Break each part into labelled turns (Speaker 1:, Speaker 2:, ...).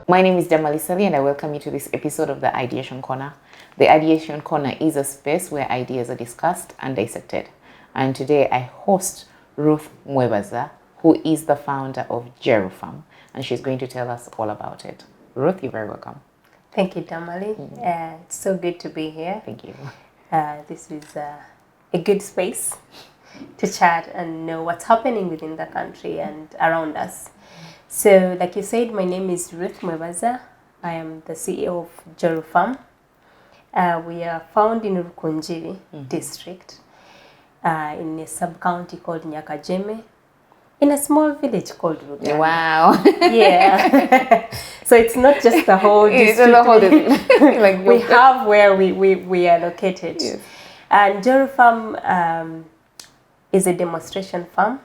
Speaker 1: My name is Damali Sali and I welcome you to this episode of the Ideation Corner. The Ideation Corner is a space where ideas are discussed and dissected. And today I host Ruth Mwebaza, who is the founder of Gerufam, and she's going to tell us all about it. Ruth, you're very welcome.
Speaker 2: Thank you, Damali. It's so good to be here.
Speaker 1: Thank you.
Speaker 2: This is a good space to chat and know what's happening within the country and around us. So, like you said, my name is Ruth Mwebaza. I am the CEO of Gerufam. We are found in Rukunjiri district, in a sub-county called Nyakajeme, in a small village called Ruganda.
Speaker 1: Wow.
Speaker 2: Yeah. So it's not just the whole district.
Speaker 1: It's the whole district. Like
Speaker 2: we have where we are located.
Speaker 1: Yes.
Speaker 2: And Gerufam is a demonstration farm.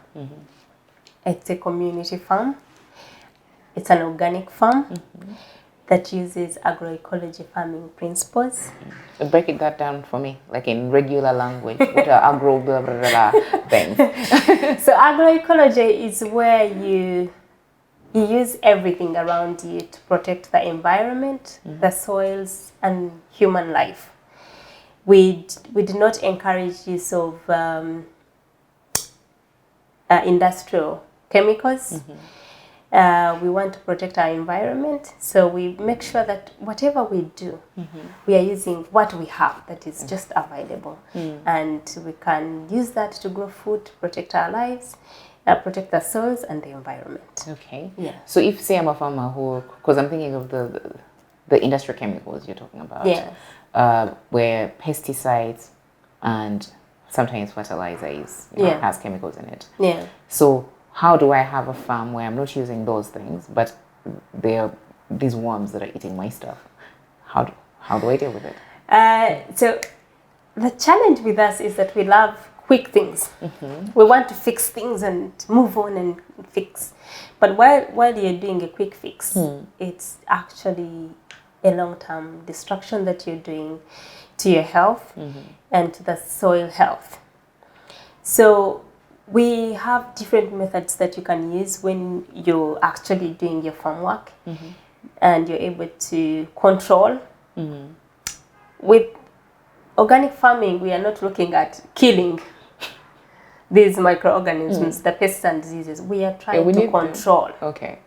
Speaker 2: It's a community farm. It's an organic farm that uses agroecology farming principles.
Speaker 1: Break that down for me, like in regular language. What are agro blah blah blah things?
Speaker 2: So agroecology is where you use everything around you to protect the environment, the soils, and human life. We do not encourage use of industrial chemicals. We want to protect our environment, so we make sure that whatever we do, we are using what we have that is just available, and we can use that to grow food, protect our lives, protect the soils and the environment.
Speaker 1: Okay.
Speaker 2: Yeah.
Speaker 1: So if, say, I'm a farmer who, because I'm thinking of the industrial chemicals you're talking about, where pesticides and sometimes fertilizer has chemicals in it.
Speaker 2: Yeah.
Speaker 1: So how do I have a farm where I'm not using those things, but there are these worms that are eating my stuff? How do I deal with it?
Speaker 2: So the challenge with us is that we love quick things. We want to fix things and move on and fix. But while you're doing a quick fix, it's actually a long-term destruction that you're doing to your health and to the soil health. So we have different methods that you can use when you're actually doing your farm work, and you're able to control. With organic farming, we are not looking at killing these microorganisms, the pests and diseases. We are trying to control.
Speaker 1: Okay.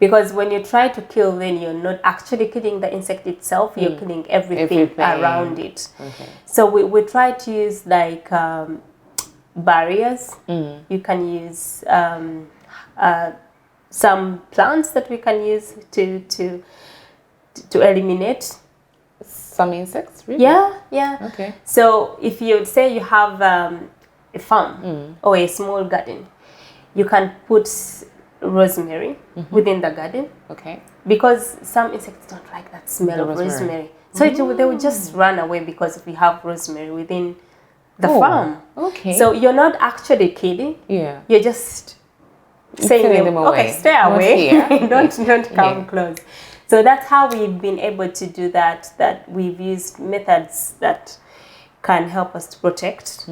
Speaker 2: Because when you try to kill, then you're not actually killing the insect itself, you're killing everything around it.
Speaker 1: Okay.
Speaker 2: So we try to use like barriers. You can use some plants that we can use to eliminate
Speaker 1: some insects, really?
Speaker 2: Yeah.
Speaker 1: Okay.
Speaker 2: So if you say you have a farm or a small garden, you can put rosemary within the garden.
Speaker 1: Okay.
Speaker 2: Because some insects don't like that smell of rosemary. So they will just run away because we have rosemary within the farm.
Speaker 1: Okay.
Speaker 2: So you're not actually killing.
Speaker 1: Yeah.
Speaker 2: You're just saying them away. Okay, stay away. don't come close. So that's how we've been able to do that. That we've used methods that can help us to protect.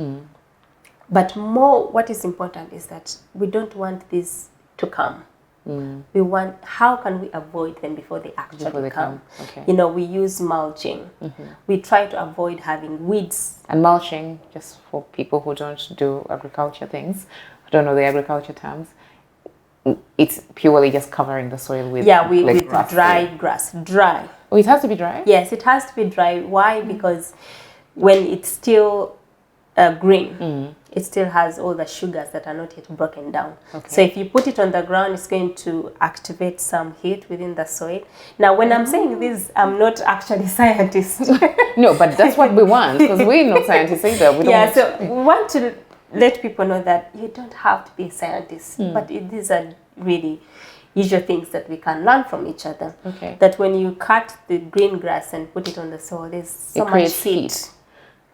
Speaker 2: But more, what is important is that we don't want this to come. We want, how can we avoid them before they actually come?
Speaker 1: Okay.
Speaker 2: You know, we use mulching. We try to avoid having weeds.
Speaker 1: And mulching, just for people who don't do agriculture things, who don't know the agriculture terms, it's purely just covering the soil with
Speaker 2: with
Speaker 1: grass
Speaker 2: dry grass. Dry.
Speaker 1: Oh, it has to be dry?
Speaker 2: Yes, it has to be dry. Why? Because when it's still green, it still has all the sugars that are not yet broken down. Okay. So if you put it on the ground, it's going to activate some heat within the soil. Now, when I'm saying this, I'm not actually a scientist.
Speaker 1: No, but that's what we want, because we're not scientists either. We
Speaker 2: want to let people know that you don't have to be a scientist, but these are really usual things that we can learn from each other.
Speaker 1: Okay.
Speaker 2: That when you cut the green grass and put it on the soil, there's so much heat.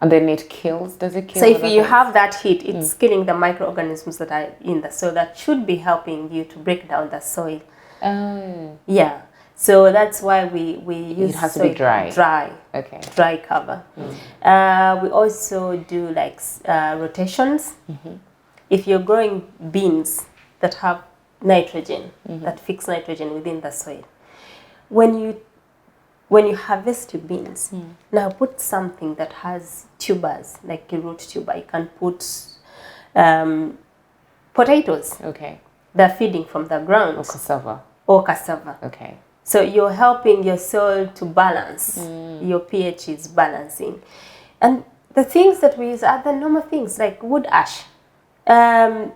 Speaker 1: And then it kills, does it kill?
Speaker 2: So if you have that heat, it's killing the microorganisms that are in the soil that should be helping you to break down the soil. Yeah. So that's why we use
Speaker 1: it has to be dry.
Speaker 2: Okay. Dry cover. We also do like rotations. If you're growing beans that have nitrogen, that fix nitrogen within the soil, when you harvest your beans, now put something that has tubers, like a root tuber. You can put potatoes.
Speaker 1: Okay.
Speaker 2: They're feeding from the ground. Or cassava.
Speaker 1: Okay.
Speaker 2: So you're helping your soil to balance. Your pH is balancing. And the things that we use are the normal things like wood ash. After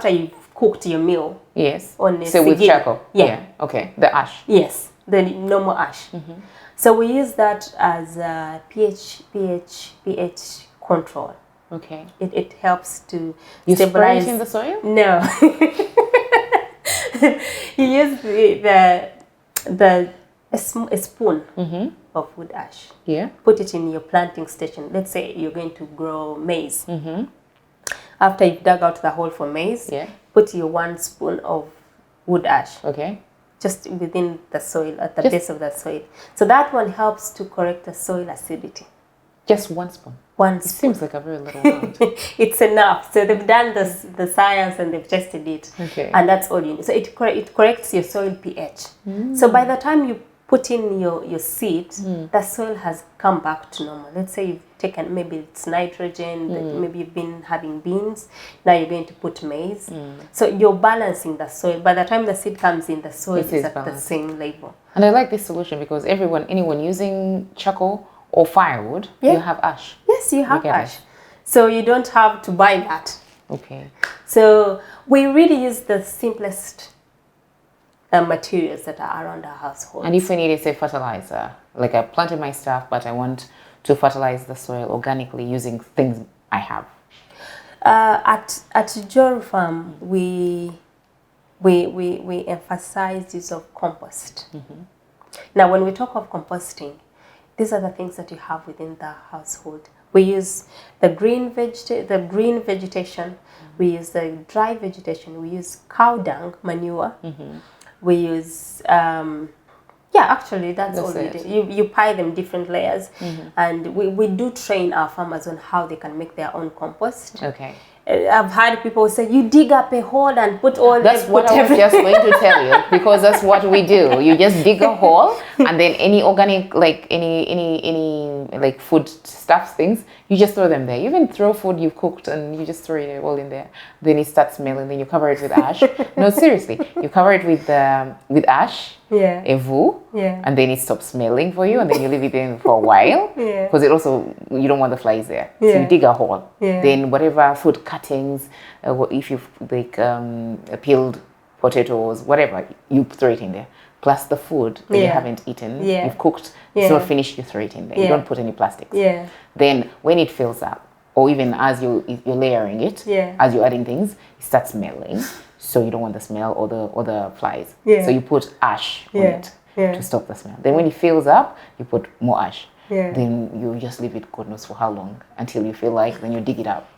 Speaker 2: you've cooked your meal.
Speaker 1: Yes.
Speaker 2: On
Speaker 1: so with charcoal.
Speaker 2: Yeah.
Speaker 1: Okay. The ash.
Speaker 2: Yes. The normal ash. So we use that as a pH control.
Speaker 1: Okay.
Speaker 2: It helps to
Speaker 1: you
Speaker 2: stabilize.
Speaker 1: Spray it in the soil?
Speaker 2: No. You use a spoon of wood ash.
Speaker 1: Yeah.
Speaker 2: Put it in your planting station. Let's say you're going to grow maize. After you've dug out the hole for maize, put your 1 spoon of wood ash.
Speaker 1: Okay.
Speaker 2: Just within the soil, at the base of the soil. So that one helps to correct the soil acidity.
Speaker 1: Just 1 spoon?
Speaker 2: 1 spoon.
Speaker 1: It seems like a very little amount.
Speaker 2: It's enough. So they've done the science and they've tested it.
Speaker 1: Okay.
Speaker 2: And that's all you need. So it corrects your soil pH. So by the time you put in your seed, the soil has come back to normal. Let's say you've taken, maybe it's nitrogen, maybe you've been having beans, now you're going to put maize. So you're balancing the soil. By the time the seed comes in, the soil is at the same level.
Speaker 1: And I like this solution because anyone using charcoal or firewood, you have ash.
Speaker 2: Yes, you have ash. So you don't have to buy that.
Speaker 1: Okay.
Speaker 2: So we really use the simplest materials that are around our household.
Speaker 1: And if we need, say, fertilizer, like I planted my stuff, but I want to fertilize the soil organically using things I have. At
Speaker 2: Jory Farm, we emphasize use of compost. Now, when we talk of composting, these are the things that you have within the household. We use the green vegetation. We use the dry vegetation. We use cow dung manure. We use actually that's all we do. You pile them different layers, and we do train our farmers on how they can make their own compost.
Speaker 1: Okay.
Speaker 2: I've had people say, you dig up a hole and put all
Speaker 1: that's what I was just going to tell you, because that's what we do. You just dig a hole, and then any organic, like any like food stuff things, you just throw them there. You even throw food you've cooked and you just throw it all in there. Then it starts smelling. Then you cover it with ash. No, seriously, you cover it with ash, a vu, and then it stops smelling for you, and then you leave it in for a while, because it also, you don't want the flies there. So you dig a hole. Then whatever food cuttings, if you've like peeled potatoes, whatever, you throw it in there. Plus the food that you haven't eaten, you've cooked, it's not finished, you throw it in there. You don't put any plastics. Then when it fills up, or even as you're layering it, as you're adding things, it starts smelling. So you don't want the smell or the flies. So you put ash on it to stop the smell. Then when it fills up, you put more ash. Then you just leave it, God knows for how long, until you feel like, then you dig it up.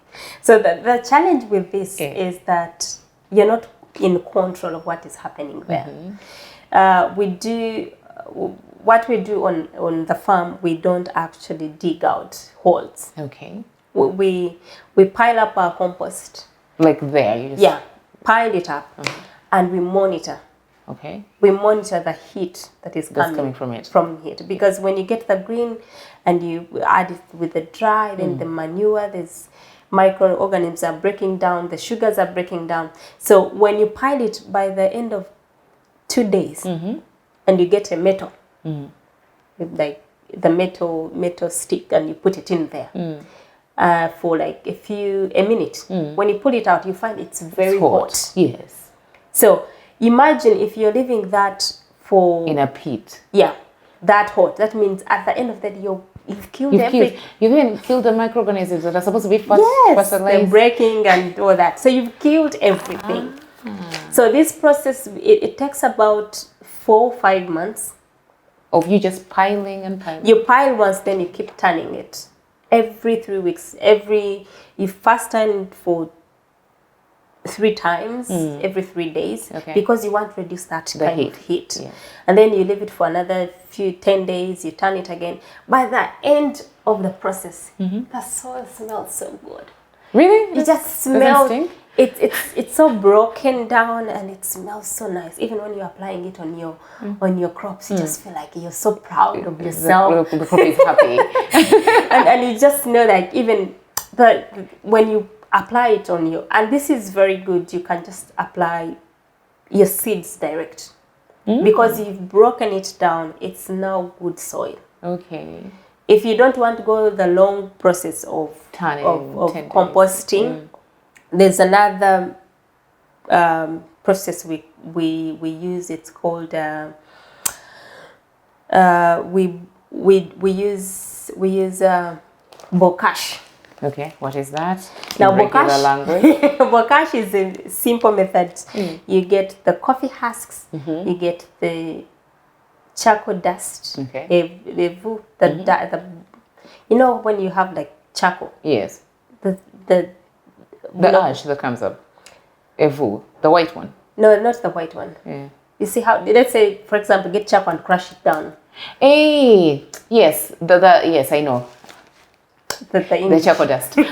Speaker 2: So the challenge with this is that you're not in control of what is happening there. What we do on the farm, we don't actually dig out holes.
Speaker 1: Okay.
Speaker 2: We pile up our compost.
Speaker 1: Like there, you just
Speaker 2: pile it up, and we monitor.
Speaker 1: Okay.
Speaker 2: We monitor the heat that is coming
Speaker 1: from it.
Speaker 2: From it, because when you get the green and you add it with the dry, then the manure, there's microorganisms are breaking down, the sugars are breaking down. So when you pile it, by the end of 2 days, and you get a metal, like the metal stick, and you put it in there for like a minute. When you pull it out, you find it's very hot.
Speaker 1: Yes.
Speaker 2: So imagine if you're leaving that for
Speaker 1: in a pit.
Speaker 2: That hot. That means at the end of the day, you've killed everything.
Speaker 1: You've even killed the microorganisms that are supposed to be
Speaker 2: fertilized. They're breaking and all that. So you've killed everything. So this process, it takes about 4 or 5 months.
Speaker 1: Of you just piling and piling?
Speaker 2: You pile once, then you keep turning it. Every 3 weeks. You fast turn it for 3 times every 3 days, because you want to reduce that kind of heat. And then you leave it for another 10 days, you turn it again. By the end of the process, the soil smells so good.
Speaker 1: Really?
Speaker 2: It just smells. It's so broken down and it smells so nice. Even when you're applying it on your crops, you just feel like you're so proud of yourself.
Speaker 1: The crop is happy.
Speaker 2: and you just know that even when you apply it on your, and this is very good, you can just apply your seeds direct. Because you've broken it down, it's now good soil.
Speaker 1: Okay.
Speaker 2: If you don't want to go the long process of
Speaker 1: Turning,
Speaker 2: of composting, there's another process we use. It's called we use bokash.
Speaker 1: Okay, what is that?
Speaker 2: Now
Speaker 1: in regular language.
Speaker 2: bokash is a simple method. You get the coffee husks, you get the charcoal dust,
Speaker 1: Okay.
Speaker 2: the you know when you have like charcoal,
Speaker 1: Yes.
Speaker 2: the
Speaker 1: ash that comes up. Evu, the white one.
Speaker 2: No, not the white one.
Speaker 1: Yeah.
Speaker 2: You see how, let's say, for example, get charcoal and crush it down.
Speaker 1: Hey, yes, yes, I know. The charcoal dust.
Speaker 2: The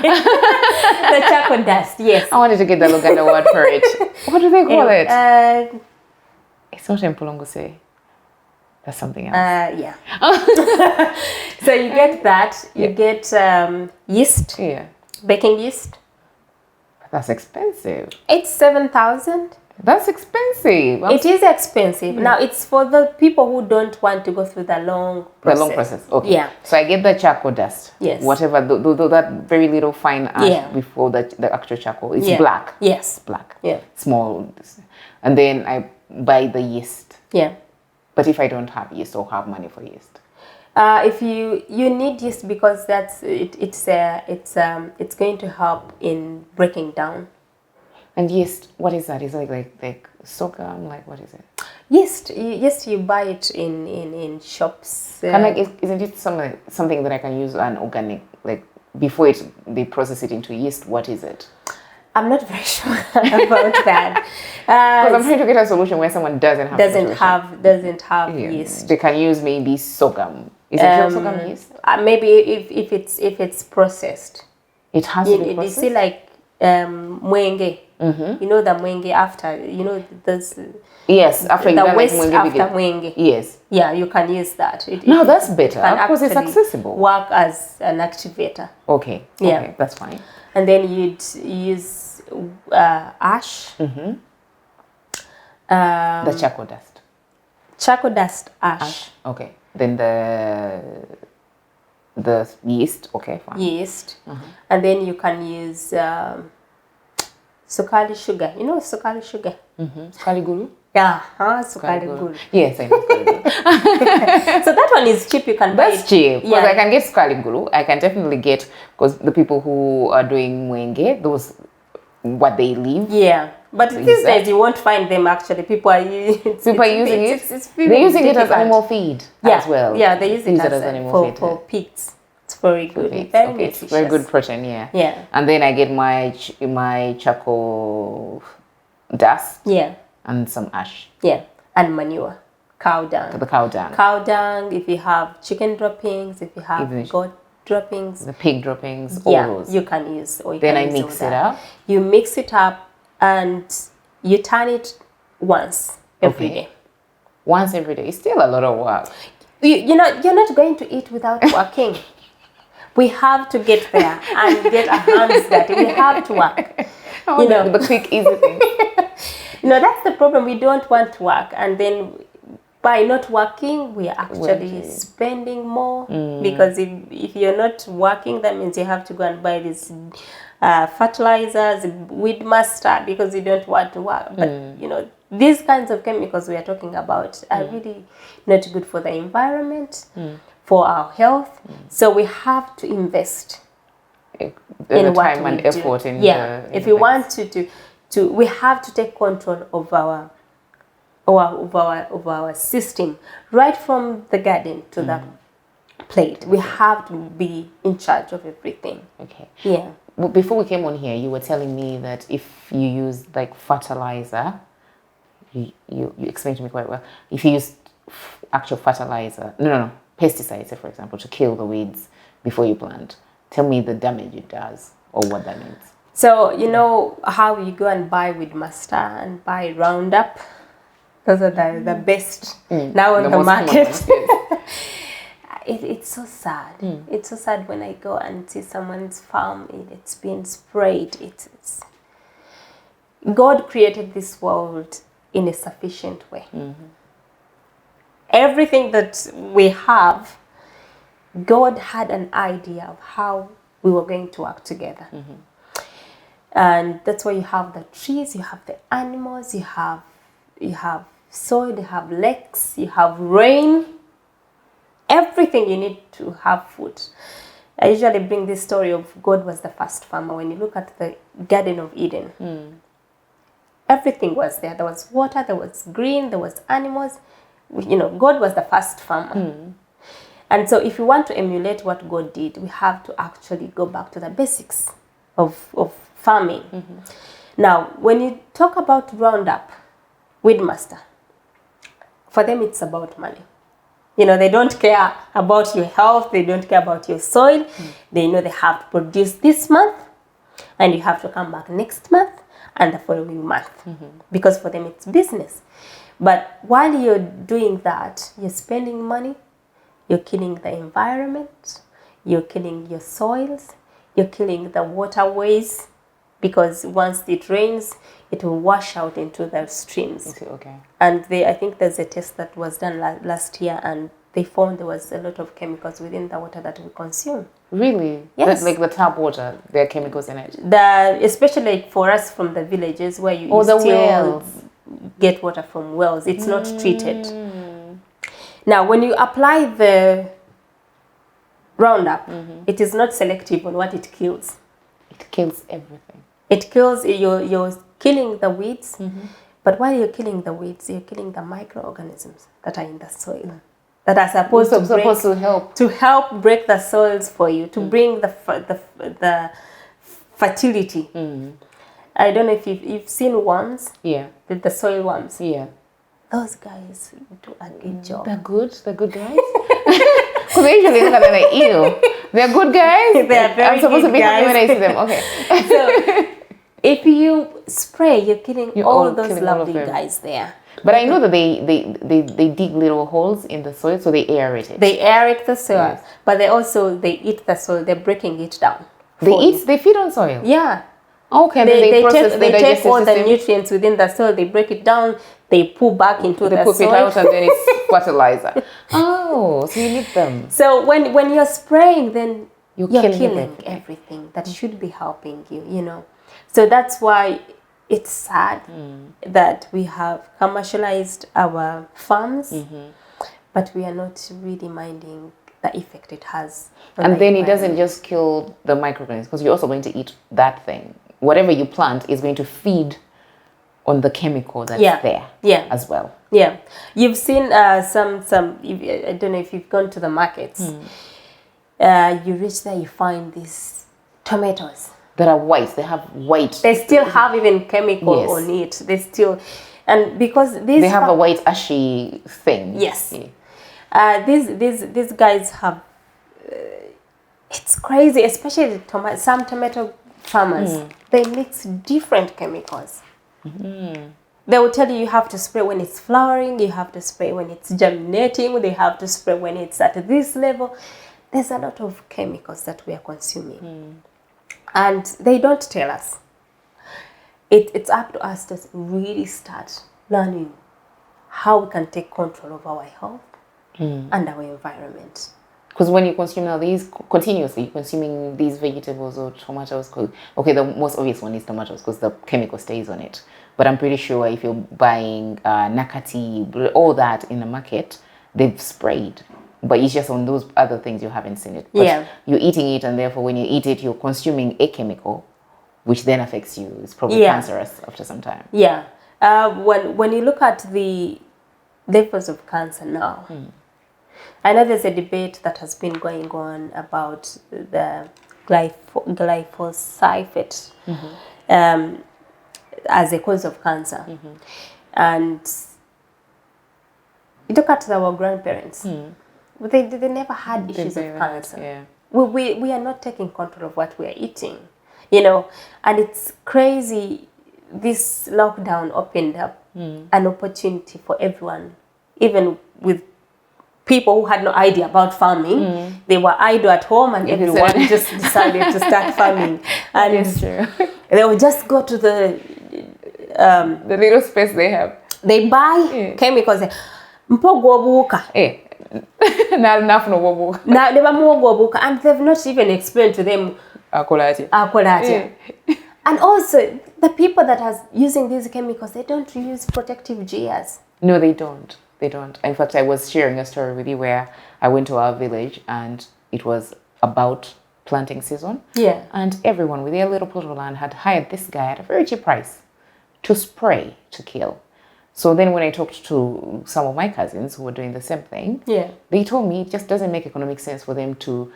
Speaker 2: charcoal dust, yes.
Speaker 1: I wanted to get the Luganda word for it. What do they call it? It's not Mpulunguse. That's something else.
Speaker 2: Yeah. So you get that. You get yeast.
Speaker 1: Yeah.
Speaker 2: Baking yeast.
Speaker 1: That's expensive.
Speaker 2: It's 7,000.
Speaker 1: That's expensive.
Speaker 2: It is expensive. Now it's for the people who don't want to go through the long process.
Speaker 1: The long process. Okay.
Speaker 2: Yeah.
Speaker 1: So I get the charcoal dust.
Speaker 2: Yes.
Speaker 1: Whatever, that very little fine ash before the actual charcoal. It's black.
Speaker 2: Yes.
Speaker 1: Black.
Speaker 2: Yeah.
Speaker 1: Small. And then I buy the yeast.
Speaker 2: Yeah.
Speaker 1: But if I don't have yeast or have money for yeast?
Speaker 2: If you need yeast because that's it's going to help in breaking down.
Speaker 1: And yeast, what is that? Is it like sorghum? Like what is it?
Speaker 2: Yeast, you buy it in shops.
Speaker 1: Isn't it something that I can use an organic, like before they process it into yeast? What is it?
Speaker 2: I'm not very sure about that.
Speaker 1: Because I'm trying to get a solution where someone doesn't have
Speaker 2: yeast.
Speaker 1: They can use maybe sorghum. Is it real sorghum yeast?
Speaker 2: Maybe if it's processed.
Speaker 1: It has to be processed.
Speaker 2: You see, like mwenge. You know the mwenge after. You know this.
Speaker 1: Yes, after you
Speaker 2: the waste
Speaker 1: like
Speaker 2: after mwenge.
Speaker 1: Yes.
Speaker 2: Yeah, you can use that.
Speaker 1: No, that's better because it's accessible.
Speaker 2: Work as an activator.
Speaker 1: Okay.
Speaker 2: Yeah.
Speaker 1: Okay, that's fine.
Speaker 2: And then you'd use ash.
Speaker 1: The charcoal dust.
Speaker 2: Charcoal dust, ash.
Speaker 1: Okay. Then the yeast. Okay, fine.
Speaker 2: Yeast. And then you can use sukari sugar. You know sukari sugar?
Speaker 1: Sukari guru?
Speaker 2: Yeah, sukari guru.
Speaker 1: Yes, I know sukari guru.
Speaker 2: So that one is cheap. You can buy it.
Speaker 1: That's cheap. Because I can get sukari guru. I can definitely get, because the people who are doing mwenge, those, what they leave.
Speaker 2: Yeah. But these days you won't find them actually. People are using it.
Speaker 1: They're using it as animal feed as well.
Speaker 2: Yeah, they use it as animal feed for pigs. It's very good. Very nutritious.
Speaker 1: It's very good protein, yeah.
Speaker 2: Yeah.
Speaker 1: And then I get my charcoal dust.
Speaker 2: Yeah.
Speaker 1: And some ash.
Speaker 2: Yeah. And manure. Cow dung.
Speaker 1: The cow dung.
Speaker 2: Cow dung, if you have chicken droppings, if you have goat droppings.
Speaker 1: The pig droppings, all those.
Speaker 2: You can use. Or you
Speaker 1: then
Speaker 2: can
Speaker 1: I mix it up.
Speaker 2: You mix it up and you turn it once every day.
Speaker 1: Once every day. It's still a lot of work.
Speaker 2: You're not going to eat without working. We have to get there and get our hands dirty. We have to work.
Speaker 1: The quick, easy thing.
Speaker 2: That's the problem. We don't want to work. And then by not working, we are actually spending more. Because if you're not working, that means you have to go and buy these fertilizers, weed master, because you don't want to work. But, these kinds of chemicals we are talking about are really not good for the environment, for our health. So we have to invest
Speaker 1: in what time and effort.
Speaker 2: If we want to, we have to take control of our system, right from the garden to the plate. We have to be in charge of everything.
Speaker 1: Okay.
Speaker 2: Yeah.
Speaker 1: Well, before we came on here, you were telling me that if you use like fertilizer, you explained to me quite well. If you use actual fertilizer, pesticides, for example, to kill the weeds before you plant, tell me the damage it does or what that means.
Speaker 2: So you know how you go and buy with Master and buy Roundup. Those are the best now on the market.
Speaker 1: Ones, yes.
Speaker 2: It's so sad. It's so sad when I go and see someone's farm. It's been sprayed. It's God created this world in a sufficient way. Everything that we have, God had an idea of how we were going to work together. And that's why you have the trees, you have the animals, you have soil, you have lakes, you have rain. Everything you need to have food. I usually bring this story of God was the first farmer. When you look at the Garden of Eden, everything was there. There was water, there was green, there was animals. You know, God was the first farmer. And so if you want to emulate what God did, we have to actually go back to the basics of farming. Now, when you talk about Roundup, Weedmaster, for them it's about money. You know, they don't care about your health, they don't care about your soil. They know they have to produce this month, and you have to come back next month and the following month. Because for them it's business. But while you're doing that, you're spending money, you're killing the environment, you're killing your soils, you're killing the waterways, because once it rains, it will wash out into the streams.
Speaker 1: Okay.
Speaker 2: And I think there's a test that was done last year, and they found there was a lot of chemicals within the water that we consume.
Speaker 1: Really?
Speaker 2: Yes.
Speaker 1: Like the tap water, there are chemicals in it?
Speaker 2: Especially for us from the villages where you
Speaker 1: the
Speaker 2: still
Speaker 1: wells.
Speaker 2: get water from wells. It's not treated. Now, when you apply the Roundup, it is not selective on what it kills.
Speaker 1: It kills everything.
Speaker 2: It kills, you're killing the weeds, but while you're killing the weeds, you're killing the microorganisms that are in the soil, that are supposed to help break the soils for you, to bring the fertility. I don't know if you've seen worms.
Speaker 1: Yeah.
Speaker 2: The soil worms.
Speaker 1: Yeah.
Speaker 2: Those guys do a good job.
Speaker 1: They're good? They're good guys? Because they usually look at them like, ew. They're good guys?
Speaker 2: They're very
Speaker 1: I'm supposed
Speaker 2: good
Speaker 1: to be happy when I see them. Okay.
Speaker 2: So, if you spray, you're killing all those lovely guys there.
Speaker 1: But I know that they dig little holes in the soil, so they aerate it.
Speaker 2: They aerate the soil, but they eat the soil. They're breaking it down.
Speaker 1: They feed on soil?
Speaker 2: Yeah.
Speaker 1: Okay,
Speaker 2: they take all the nutrients within the soil, they break it down, they pull back into the soil.
Speaker 1: They put it out and then it's fertilizer. Oh, so you need them.
Speaker 2: So when you're spraying, then you're killing
Speaker 1: everything.
Speaker 2: everything that should be helping you, you know. So that's why it's sad that we have commercialized our farms, but we are not really minding the effect it has.
Speaker 1: And then it doesn't just kill the microorganisms, because you're also going to eat that thing. Whatever you plant is going to feed on the chemical that's there as well.
Speaker 2: Yeah. You've seen some I don't know if you've gone to the markets. You reach there, you find these tomatoes.
Speaker 1: That are white. They have white.
Speaker 2: They still have even chemical on it. They still, and because
Speaker 1: they have a white ashy thing.
Speaker 2: Yes. Yeah. These guys have. It's crazy, especially some tomato farmers. They mix different chemicals. They will tell you have to spray when it's flowering. You have to spray when it's germinating. They have to spray when it's at this level. There's a lot of chemicals that we are consuming. And they don't tell us. It's up to us to really start learning how we can take control of our health and our environment.
Speaker 1: Because when you consume now these continuously, consuming these vegetables or tomatoes, okay, the most obvious one is tomatoes because the chemical stays on it. But I'm pretty sure if you're buying nakati, all that in the market, they've sprayed. But it's just on those other things you haven't seen it. But you're eating it, and therefore when you eat it, you're consuming a chemical, which then affects you. It's probably cancerous after some time.
Speaker 2: Yeah. When you look at the levels of cancer now, I know there's a debate that has been going on about the glyphosate as a cause of cancer. And you look at our grandparents. They never had issues of cancer. We are not taking control of what we are eating. you know, and it's crazy. This lockdown opened up an opportunity for everyone, even with people who had no idea about farming. They were idle at home, and everyone just decided to start farming. And
Speaker 1: It's true.
Speaker 2: they would just go to the
Speaker 1: little space they have.
Speaker 2: they buy chemicals.
Speaker 1: Not enough no bobo.
Speaker 2: Now they were and they've not even explained to them
Speaker 1: Yeah.
Speaker 2: And also the people that are using these chemicals, they don't use protective gears.
Speaker 1: No, they don't. They don't. In fact, I was sharing a story with you where I went to our village and it was about planting season.
Speaker 2: Yeah.
Speaker 1: And everyone with their little plot of land had hired this guy at a very cheap price to spray to kill. So then when I talked to some of my cousins who were doing the same thing, they told me it just doesn't make economic sense for them to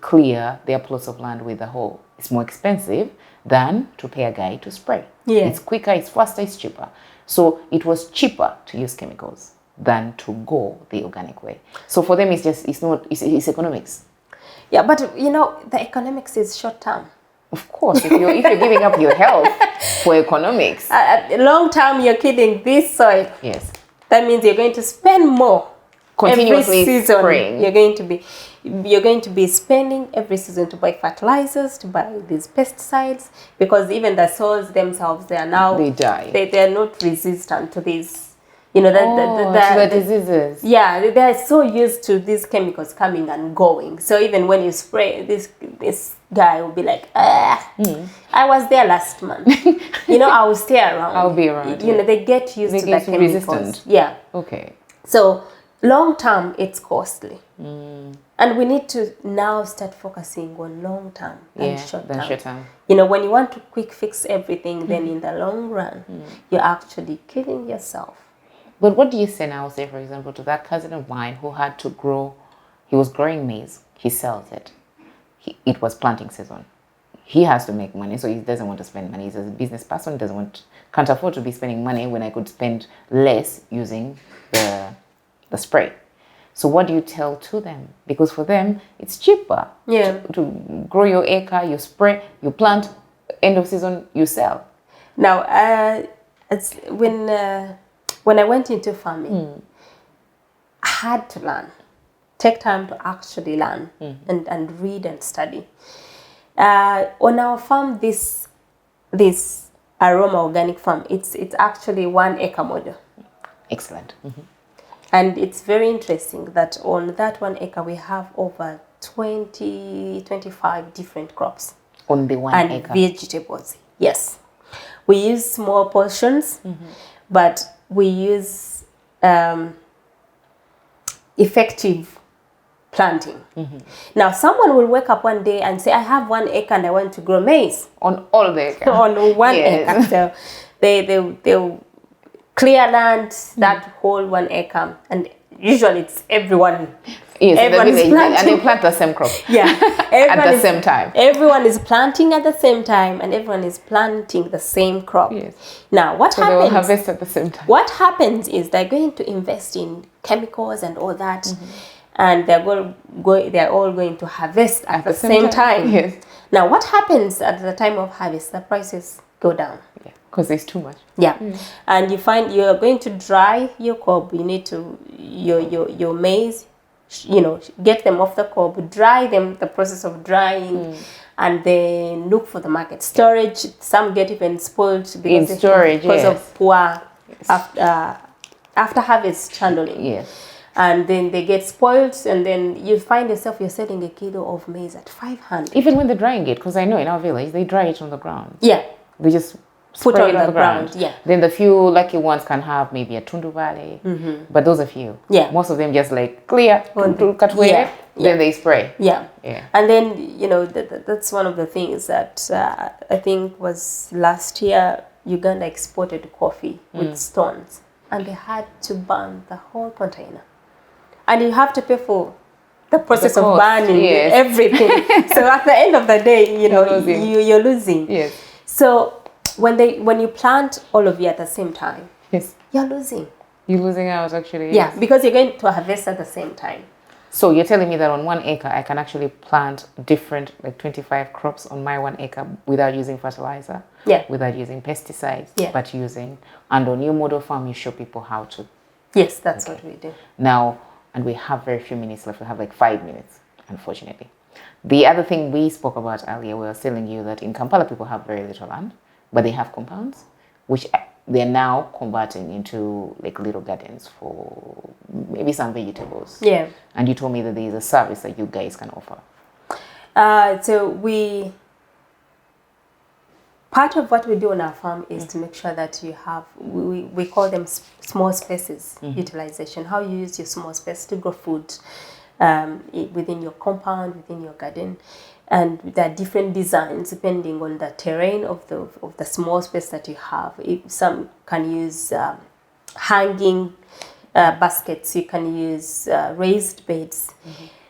Speaker 1: clear their plots of land with a hoe. It's more expensive than to pay a guy to spray.
Speaker 2: Yeah.
Speaker 1: It's quicker, it's faster, it's cheaper. So it was cheaper to use chemicals than to go the organic way. So for them, it's economics.
Speaker 2: Yeah, but you know, the economics is short term.
Speaker 1: Of course, if you're giving up your health for economics.
Speaker 2: Long term, you're killing this soil.
Speaker 1: Yes.
Speaker 2: That means you're going to spend more
Speaker 1: Continuously
Speaker 2: every season.
Speaker 1: spraying.
Speaker 2: You're going to be spending every season to buy fertilizers, to buy these pesticides, because even the soils themselves, they die. They are not resistant to these. You know,
Speaker 1: to the diseases.
Speaker 2: Yeah, they are so used to these chemicals coming and going. So even when you spray, this guy will be like, I was there last month. You know, I will stay around.
Speaker 1: I'll be around.
Speaker 2: You know, they get used to the chemicals.
Speaker 1: Resistant.
Speaker 2: Yeah.
Speaker 1: Okay.
Speaker 2: So long term, it's costly. And we need to now start focusing on long term than short term. You know, when you want to quick fix everything, then in the long run, you're actually killing yourself.
Speaker 1: But what do you say now, say, for example, to that cousin of mine who had to grow, he was growing maize, he sells it. It was planting season. He has to make money, so he doesn't want to spend money. He's a business person, can't afford to be spending money when I could spend less using the spray. So what do you tell to them? Because for them, it's cheaper to grow your acre, you spray, you plant, end of season, you sell.
Speaker 2: Now, it's when I went into farming, I had to learn, take time to actually learn and read and study. On our farm, this aroma organic farm, it's actually 1 acre model.
Speaker 1: Excellent.
Speaker 2: And it's very interesting that on that 1 acre, we have over 25 different crops.
Speaker 1: On the 1 acre?
Speaker 2: And vegetables, yes. We use small portions, but we use effective planting. Now, someone will wake up one day and say, I have 1 acre and I want to grow maize.
Speaker 1: On all the acre?
Speaker 2: On 1 acre. So they'll clear land, that whole 1 acre. And usually it's everyone.
Speaker 1: Yes, and they plant the same crop.
Speaker 2: Yeah.
Speaker 1: At the same time.
Speaker 2: Everyone is planting at the same time, and everyone is planting the same crop.
Speaker 1: Yes.
Speaker 2: Now, what happens?
Speaker 1: They will harvest at the same time.
Speaker 2: What happens is they're going to invest in chemicals and all that, and they're all going to harvest at the same time.
Speaker 1: Yes.
Speaker 2: Now, what happens at the time of harvest? The prices go down.
Speaker 1: Yeah, because there's too much.
Speaker 2: Yeah, and you find you're going to dry your cob. You need to your maize. You know, get them off the cob, dry them, the process of drying, and then look for the market. Storage, some get even spoiled because of poor after harvest handling.
Speaker 1: Yes.
Speaker 2: And then they get spoiled, and then you find yourself, you're selling a kilo of maize at 500.
Speaker 1: Even when they're drying it, because I know in our village, they dry it on the ground.
Speaker 2: Yeah.
Speaker 1: They just
Speaker 2: put
Speaker 1: spray
Speaker 2: on
Speaker 1: it on the ground.
Speaker 2: Yeah.
Speaker 1: Then the few lucky ones can have maybe a tundu valley, but those are few.
Speaker 2: Yeah.
Speaker 1: Most of them just like clear, cut away, then they spray.
Speaker 2: Yeah.
Speaker 1: Yeah.
Speaker 2: And then, you know, that's one of the things that I think was last year, Uganda exported coffee with stones, and they had to burn the whole container. And you have to pay for the process of burning everything. So at the end of the day, you know, you're losing.
Speaker 1: Yes.
Speaker 2: So when you plant all of you at the same time,
Speaker 1: yes,
Speaker 2: you're losing.
Speaker 1: You're losing out, actually.
Speaker 2: Yeah,
Speaker 1: yes.
Speaker 2: because you're going to harvest at the same time.
Speaker 1: So you're telling me that on 1 acre, I can actually plant different, like 25 crops on my 1 acre without using fertilizer,
Speaker 2: Yeah.
Speaker 1: without using pesticides,
Speaker 2: Yeah.
Speaker 1: but using, and on your model farm, you show people how to.
Speaker 2: Yes, that's what we do.
Speaker 1: Now, and we have very few minutes left. We have like 5 minutes, unfortunately. The other thing we spoke about earlier, we were telling you that in Kampala, people have very little land, but they have compounds, which they're now converting into like little gardens for maybe some vegetables.
Speaker 2: Yeah.
Speaker 1: And you told me that there is a service that you guys can offer.
Speaker 2: So part of what we do on our farm is to make sure that you have, we call them small spaces utilization, how you use your small space to grow food within your compound, within your garden. And there are different designs depending on the terrain of the small space that you have. Some can use hanging baskets, you can use raised beds.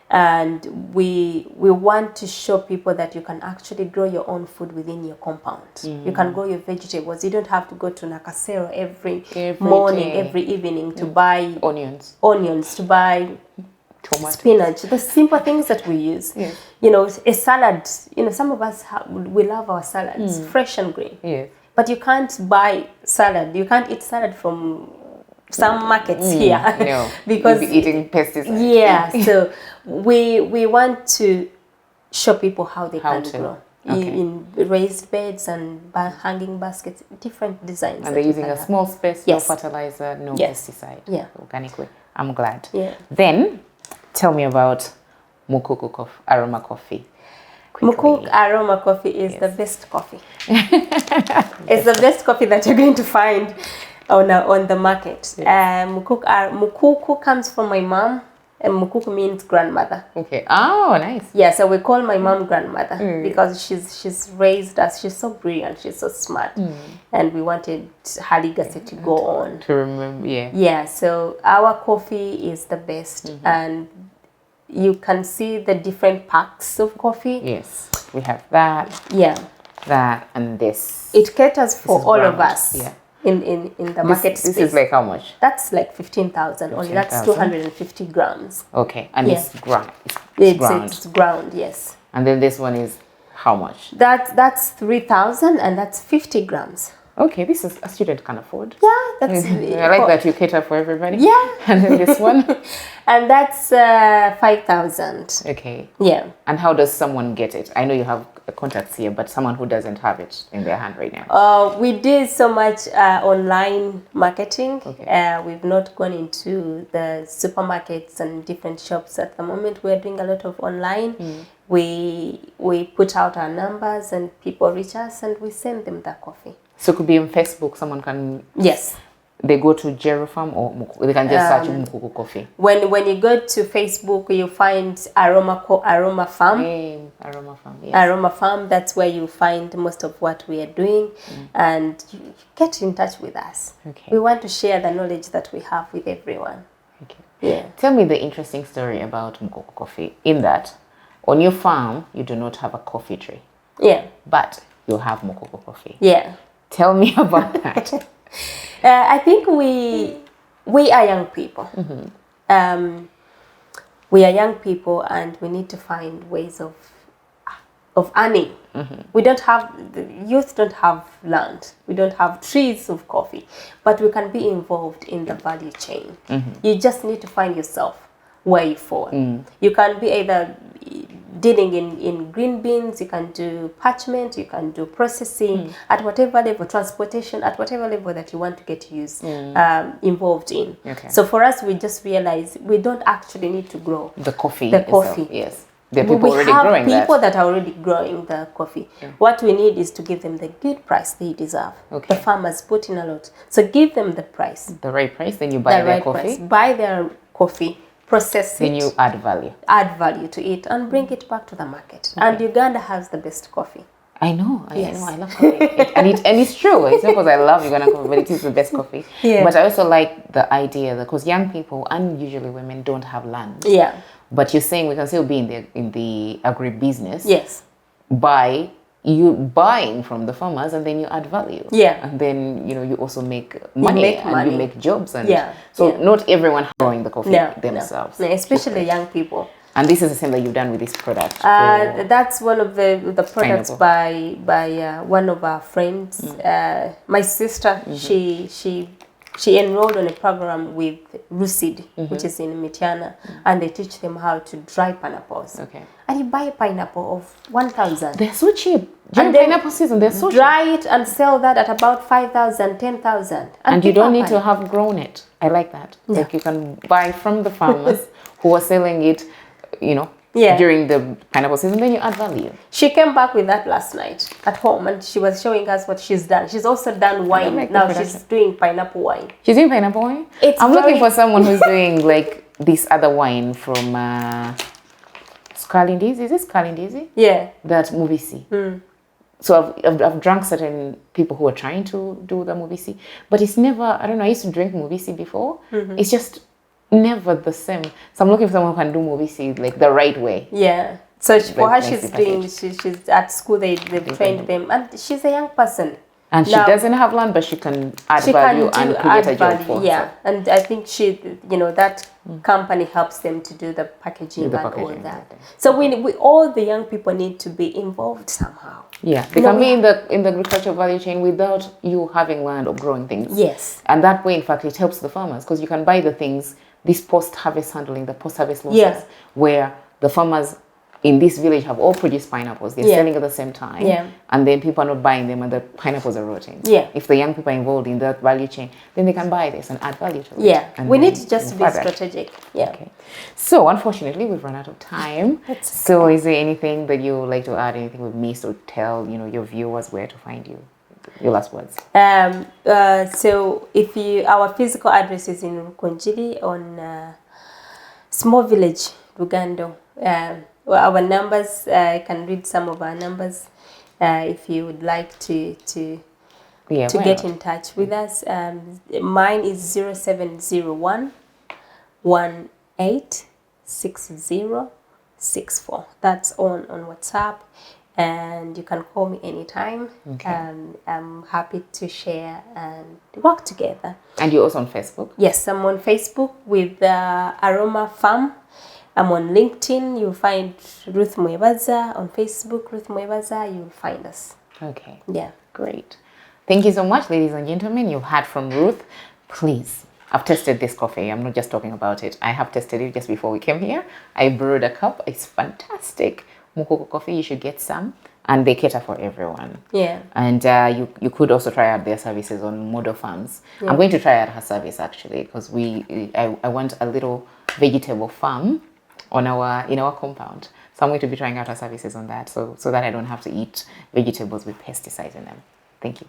Speaker 2: And we want to show people that you can actually grow your own food within your compound. You can grow your vegetables. You don't have to go to Nakasero every morning,
Speaker 1: day.
Speaker 2: every evening to buy
Speaker 1: Onions,
Speaker 2: to buy
Speaker 1: tomatoes,
Speaker 2: spinach, the simple things that we use.
Speaker 1: Yes.
Speaker 2: You know, a salad, you know, some of us, we love our salads, fresh and green.
Speaker 1: Yes.
Speaker 2: But you can't buy salad. You can't eat salad from some markets here.
Speaker 1: No,
Speaker 2: because
Speaker 1: you'll be eating pesticides.
Speaker 2: Yeah, so we want to show people how they can grow.
Speaker 1: Okay.
Speaker 2: In raised beds and hanging baskets, different designs.
Speaker 1: And they're using a small space,
Speaker 2: Yes.
Speaker 1: no fertilizer, no
Speaker 2: Yes.
Speaker 1: pesticide,
Speaker 2: Yeah.
Speaker 1: organically. I'm glad.
Speaker 2: Yeah.
Speaker 1: Then, tell me about Mukuku aroma coffee.
Speaker 2: Mukuk aroma coffee is the best coffee. It's the best coffee that you're going to find on the market.
Speaker 1: Yes.
Speaker 2: Mukuku comes from my mom, and Mukuku means grandmother.
Speaker 1: Okay. Oh, nice.
Speaker 2: Yeah, so we call my mom grandmother because she's raised us. She's so brilliant. She's so smart, and we wanted her legacy to go on.
Speaker 1: To remember, yeah.
Speaker 2: Yeah. So our coffee is the best, and you can see the different packs of coffee.
Speaker 1: Yes, we have that.
Speaker 2: Yeah.
Speaker 1: That and this.
Speaker 2: It caters for all of us.
Speaker 1: Yeah.
Speaker 2: In the market space.
Speaker 1: This is like how much?
Speaker 2: That's like 15,000 only. That's 250 grams.
Speaker 1: Okay, and it's ground.
Speaker 2: It's ground, yes.
Speaker 1: And then this one is how much?
Speaker 2: That's 3,000 and that's 50 grams.
Speaker 1: Okay, this is a student can afford.
Speaker 2: Yeah, that's.
Speaker 1: I like that you cater for everybody.
Speaker 2: Yeah.
Speaker 1: And then this one?
Speaker 2: And that's 5,000.
Speaker 1: Okay.
Speaker 2: Yeah.
Speaker 1: And how does someone get it? I know you have contacts here, but someone who doesn't have it in their hand right now.
Speaker 2: We did so much online marketing.
Speaker 1: Okay.
Speaker 2: We've not gone into the supermarkets and different shops at the moment. We're doing a lot of online. We put out our numbers and people reach us and we send them the coffee.
Speaker 1: So it could be on Facebook, someone can...
Speaker 2: Yes.
Speaker 1: They go to Jero Farm or they can just search Mukuku Coffee.
Speaker 2: When you go to Facebook, you find Aroma Farm.
Speaker 1: Aroma Farm, yes.
Speaker 2: Aroma Farm, that's where you find most of what we are doing. And you get in touch with us.
Speaker 1: Okay.
Speaker 2: We want to share the knowledge that we have with everyone.
Speaker 1: Okay.
Speaker 2: Yeah.
Speaker 1: Tell me the interesting story about Mukuku Coffee, in that on your farm, you do not have a coffee tree.
Speaker 2: Yeah.
Speaker 1: But you have Mukuku Coffee.
Speaker 2: Yeah.
Speaker 1: Tell me about that.
Speaker 2: I think we are young people. We are young people and we need to find ways of earning. We don't have, the youth don't have land. We don't have trees of coffee, but we can be involved in the value chain. You just need to find yourself where you fall. You can be either dealing in green beans, you can do parchment, you can do processing at whatever level, transportation at whatever level that you want to get involved in.
Speaker 1: Okay.
Speaker 2: So for us, we just realize we don't actually need to grow
Speaker 1: The coffee.
Speaker 2: the
Speaker 1: itself,
Speaker 2: coffee.
Speaker 1: Yes. There are people already growing
Speaker 2: We have people that are already growing the coffee. What we need is to give them the good price they deserve.
Speaker 1: Okay.
Speaker 2: The farmers put in a lot. So give them the price.
Speaker 1: The right price, then you buy
Speaker 2: The
Speaker 1: their
Speaker 2: right
Speaker 1: coffee.
Speaker 2: price. Buy their coffee, process
Speaker 1: Then
Speaker 2: it,
Speaker 1: you add value.
Speaker 2: add value to it, and bring it back to the market. And Uganda has the best coffee.
Speaker 1: I know,
Speaker 2: Yes.
Speaker 1: I love coffee. and it's true. It's not because I love Uganda coffee, but it is the best coffee.
Speaker 2: Yeah.
Speaker 1: But I also like the idea that, because young people and usually women don't have land.
Speaker 2: Yeah.
Speaker 1: But you're saying we can still be in the agribusiness.
Speaker 2: Yes.
Speaker 1: Buy you buying from the farmers and then you add value.
Speaker 2: Yeah.
Speaker 1: And then, you also make money and you make jobs. And so not everyone growing the coffee themselves.
Speaker 2: No, especially young people.
Speaker 1: And this is the same that you've done with this product.
Speaker 2: That's one of the products by one of our friends. My sister, she enrolled on a program with Lucid, which is in Mitiana, and they teach them how to dry pineapples.
Speaker 1: Okay.
Speaker 2: And you buy a pineapple of 1,000.
Speaker 1: They're so cheap.
Speaker 2: And
Speaker 1: During pineapple season, they're so cheap.
Speaker 2: Dry it and sell that at about 5,000, 10,000.
Speaker 1: And you don't need to have grown it. I like that.
Speaker 2: Yeah.
Speaker 1: Like you can buy from the farmers who are selling it, during the pineapple season, then you add value.
Speaker 2: She came back with that last night at home and she was showing us what she's done. She's also done wine. Now she's doing pineapple wine. She's doing
Speaker 1: pineapple wine? I'm looking for someone who's doing like this other wine from Scarlindizi. Is it Scarlindizi?
Speaker 2: Yeah.
Speaker 1: That Mubisi. So I've drunk certain people who are trying to do the Mubisi, but it's never, I don't know, I used to drink Mubisi before. It's just never the same. So I'm looking for someone who can do Mubisi like the right way.
Speaker 2: Yeah. So for her, she's doing, she's at school, they've trained them, and she's a young person.
Speaker 1: And she doesn't have land, but she can add value and create a job for herself.
Speaker 2: And I think that company helps them to do the packaging and all that. So we all the young people need to be involved somehow.
Speaker 1: Yeah, they can be in the agricultural value chain without you having land or growing things.
Speaker 2: Yes.
Speaker 1: And that way, in fact, it helps the farmers because you can buy the things, this post-harvest handling, the post-harvest losses, where the farmers in this village have all produced pineapples. They're selling at the same time. Yeah. And then people are not buying them and the pineapples are rotting. Yeah. If the young people are involved in that value chain, then they can buy this and add value to it.
Speaker 2: Yeah. We need to just be strategic. Yeah.
Speaker 1: Okay. So unfortunately, we've run out of time. So is there anything that you would like to add, anything we've missed, or tell, your viewers where to find you? Your last words.
Speaker 2: So if our physical address is in Rukonjiri on small village, Rugando. Our numbers, I can read some of our numbers if you would like to get in touch with us. Mine is 0701 186064. That's on WhatsApp, and you can call me anytime. I'm happy to share and work together.
Speaker 1: And you're also on Facebook?
Speaker 2: Yes, I'm on Facebook with Aroma Farm. I'm on LinkedIn. You'll find Ruth Mwebaza. On Facebook, Ruth Mwebaza. You'll find us.
Speaker 1: Okay.
Speaker 2: Yeah.
Speaker 1: Great. Thank you so much, ladies and gentlemen. You've heard from Ruth. Please, I've tested this coffee. I'm not just talking about it. I have tested it just before we came here. I brewed a cup. It's fantastic. Mukoko coffee, you should get some. And they cater for everyone.
Speaker 2: Yeah.
Speaker 1: And you could also try out their services on model farms. Yeah. I'm going to try out her service actually because I want a little vegetable farm in our compound. So I'm going to be trying out our services on that so that I don't have to eat vegetables with pesticides in them. Thank you.